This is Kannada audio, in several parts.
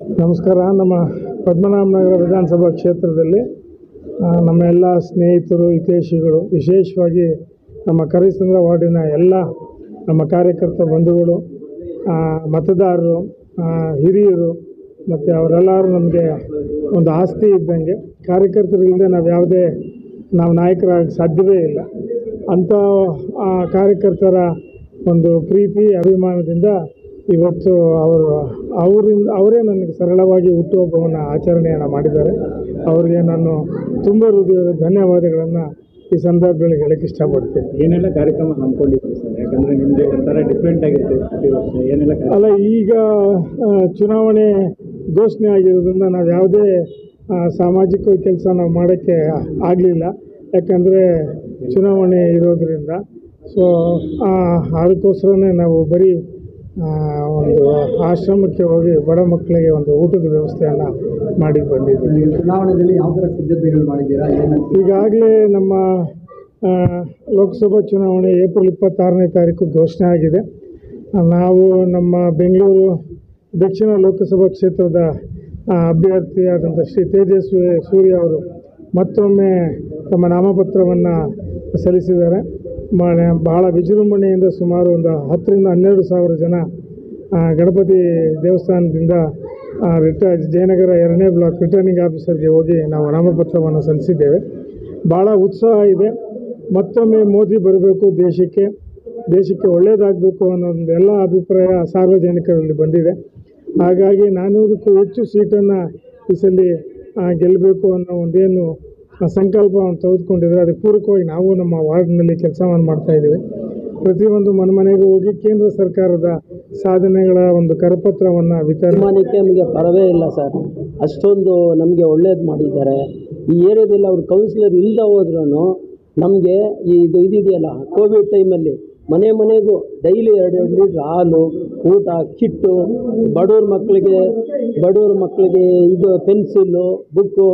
ನಮಸ್ಕಾರ. ನಮ್ಮ ಪದ್ಮನಾಭನಗರ ವಿಧಾನಸಭಾ ಕ್ಷೇತ್ರದಲ್ಲಿ ನಮ್ಮ ಎಲ್ಲ ಸ್ನೇಹಿತರು, ಹಿತೈಷಿಗಳು, ವಿಶೇಷವಾಗಿ ನಮ್ಮ ಕರಿಸಂದ್ರ ವಾರ್ಡಿನ ಎಲ್ಲ ನಮ್ಮ ಕಾರ್ಯಕರ್ತ ಬಂಧುಗಳು, ಮತದಾರರು, ಹಿರಿಯರು ಮತ್ತು ಅವರೆಲ್ಲರೂ ನಮಗೆ ಒಂದು ಆಸ್ತಿ ಇದ್ದಂಗೆ. ಕಾರ್ಯಕರ್ತರಿಲ್ಲದೆ ನಾವು ನಾಯಕರಾಗಿ ಸಾಧ್ಯವೇ ಇಲ್ಲ. ಅಂಥ ಕಾರ್ಯಕರ್ತರ ಒಂದು ಪ್ರೀತಿ ಅಭಿಮಾನದಿಂದ ಇವತ್ತು ಅವರೇ ನನಗೆ ಸರಳವಾಗಿ ಹುಟ್ಟುಹಬ್ಬವನ್ನು ಆಚರಣೆಯನ್ನು ಮಾಡಿದ್ದಾರೆ. ಅವರಿಗೆ ನಾನು ತುಂಬ ಹೃದಯದ ಧನ್ಯವಾದಗಳನ್ನು ಈ ಸಂದರ್ಭದಲ್ಲಿ ಹೇಳಕ್ಕೆ ಇಷ್ಟಪಡ್ತೀನಿ. ಏನೆಲ್ಲ ಕಾರ್ಯಕ್ರಮ ಹಮ್ಮಿಕೊಂಡಿದ್ದೀವಿ ಸರ್? ಯಾಕಂದರೆ ನಿಮಗೆ ಒಂಥರ ಡಿಫ್ರೆಂಟ್ ಆಗಿರುತ್ತೆ ಪ್ರತಿ ವರ್ಷ. ಏನೆಲ್ಲ ಅಲ್ಲ, ಈಗ ಚುನಾವಣೆ ಘೋಷಣೆ ಆಗಿರೋದ್ರಿಂದ ನಾವು ಯಾವುದೇ ಸಾಮಾಜಿಕ ಕೆಲಸ ನಾವು ಮಾಡೋಕ್ಕೆ ಆಗಲಿಲ್ಲ. ಯಾಕಂದರೆ ಚುನಾವಣೆ ಇರೋದರಿಂದ. ಸೊ ಅದಕ್ಕೋಸ್ಕರನೇ ನಾವು ಬರೀ ಒಂದು ಆಶ್ರಮಕ್ಕೆ ಹೋಗಿ ಬಡ ಮಕ್ಕಳಿಗೆ ಒಂದು ಊಟದ ವ್ಯವಸ್ಥೆಯನ್ನು ಮಾಡಿ ಬಂದಿದ್ದೀವಿ. ಚುನಾವಣೆಯಲ್ಲಿ ಯಾವ ಥರ ಸಿದ್ಧತೆಗಳು ಮಾಡಿದ್ದೀರಾ? ಈಗಾಗಲೇ ನಮ್ಮ ಲೋಕಸಭಾ ಚುನಾವಣೆ ಏಪ್ರಿಲ್ 26ನೇ ತಾರೀಕು ಘೋಷಣೆ ಆಗಿದೆ. ನಾವು ನಮ್ಮ ಬೆಂಗಳೂರು ದಕ್ಷಿಣ ಲೋಕಸಭಾ ಕ್ಷೇತ್ರದ ಅಭ್ಯರ್ಥಿಯಾದಂಥ ಶ್ರೀ ತೇಜಸ್ವಿ ಸೂರ್ಯ ಅವರು ಮತ್ತೊಮ್ಮೆ ತಮ್ಮ ನಾಮಪತ್ರವನ್ನು ಸಲ್ಲಿಸಿದ್ದಾರೆ. ಬಹಳ ವಿಜೃಂಭಣೆಯಿಂದ ಸುಮಾರು ಒಂದು 10ರಿಂದ 12 ಸಾವಿರ ಜನ ಗಣಪತಿ ದೇವಸ್ಥಾನದಿಂದ ಜಯನಗರ 2ನೇ ಬ್ಲಾಕ್ ರಿಟರ್ನಿಂಗ್ ಆಫೀಸರ್ಗೆ ಹೋಗಿ ನಾವು ನಾಮಪತ್ರವನ್ನು ಸಲ್ಲಿಸಿದ್ದೇವೆ. ಭಾಳ ಉತ್ಸಾಹ ಇದೆ. ಮತ್ತೊಮ್ಮೆ ಮೋದಿ ಬರಬೇಕು, ದೇಶಕ್ಕೆ ಒಳ್ಳೆಯದಾಗಬೇಕು ಅನ್ನೋ ಒಂದು ಎಲ್ಲ ಅಭಿಪ್ರಾಯ ಸಾರ್ವಜನಿಕರಲ್ಲಿ ಬಂದಿದೆ. ಹಾಗಾಗಿ 400ಕ್ಕೂ ಹೆಚ್ಚು ಸೀಟನ್ನು ಈ ಸಲ ಗೆಲ್ಲಬೇಕು ಅನ್ನೋ ಒಂದೇನು ಸಂಕಲ್ಪವನ್ನು ತೆಗೆದುಕೊಂಡಿದ್ದಾರೆ. ಅದಕ್ಕೆ ಪೂರಕವಾಗಿ ನಾವು ನಮ್ಮ ವಾರ್ಡ್ನಲ್ಲಿ ಕೆಲಸವನ್ನು ಮಾಡ್ತಾಯಿದ್ದೀವಿ. ಪ್ರತಿಯೊಂದು ಮನೆಗೂ ಹೋಗಿ ಕೇಂದ್ರ ಸರ್ಕಾರದ ಸಾಧನೆಗಳ ಒಂದು ಕರಪತ್ರವನ್ನು ತೀರ್ಮಾನಕ್ಕೆ ನಮಗೆ ಪರವೇ ಇಲ್ಲ ಸರ್. ಅಷ್ಟೊಂದು ನಮಗೆ ಒಳ್ಳೇದು ಮಾಡಿದ್ದಾರೆ. ಈ ಏರಿಯಾದಲ್ಲಿ ಅವ್ರ ಕೌನ್ಸಿಲರ್ ಇಲ್ಲದೆ ಹೋದ್ರೂ ನಮಗೆ ಇದೆಯಲ್ಲ, ಕೋವಿಡ್ ಟೈಮಲ್ಲಿ ಮನೆಗೂ ಡೈಲಿ 2 ಲೀಟ್ರ್ ಹಾಲು, ಊಟ, ಕಿಟ್ಟು, ಬಡವ್ರ ಮಕ್ಕಳಿಗೆ ಇದು ಪೆನ್ಸಿಲ್ಲು, ಬುಕ್ಕು.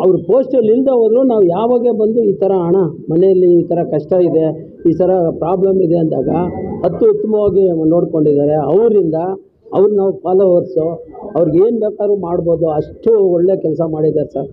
ಅವ್ರ ಪೋಸ್ಟಲ್ಲಿ ಇಲ್ಲದೆ ಹೋದರೂ ನಾವು ಯಾವಾಗ ಬಂದು ಈ ಥರ ಹಣ ಮನೆಯಲ್ಲಿ ಈ ಥರ ಕಷ್ಟ ಇದೆ, ಈ ಥರ ಪ್ರಾಬ್ಲಮ್ ಇದೆ ಅಂದಾಗ ಉತ್ತಮವಾಗಿ ನೋಡ್ಕೊಂಡಿದ್ದಾರೆ. ಅವರಿಂದ ನಾವು ಫಾಲೋವರ್ಸು, ಅವ್ರಿಗೆ ಏನು ಬೇಕಾದ್ರೂ ಮಾಡ್ಬೋದು, ಅಷ್ಟು ಒಳ್ಳೆ ಕೆಲಸ ಮಾಡಿದ್ದಾರೆ ಸರ್.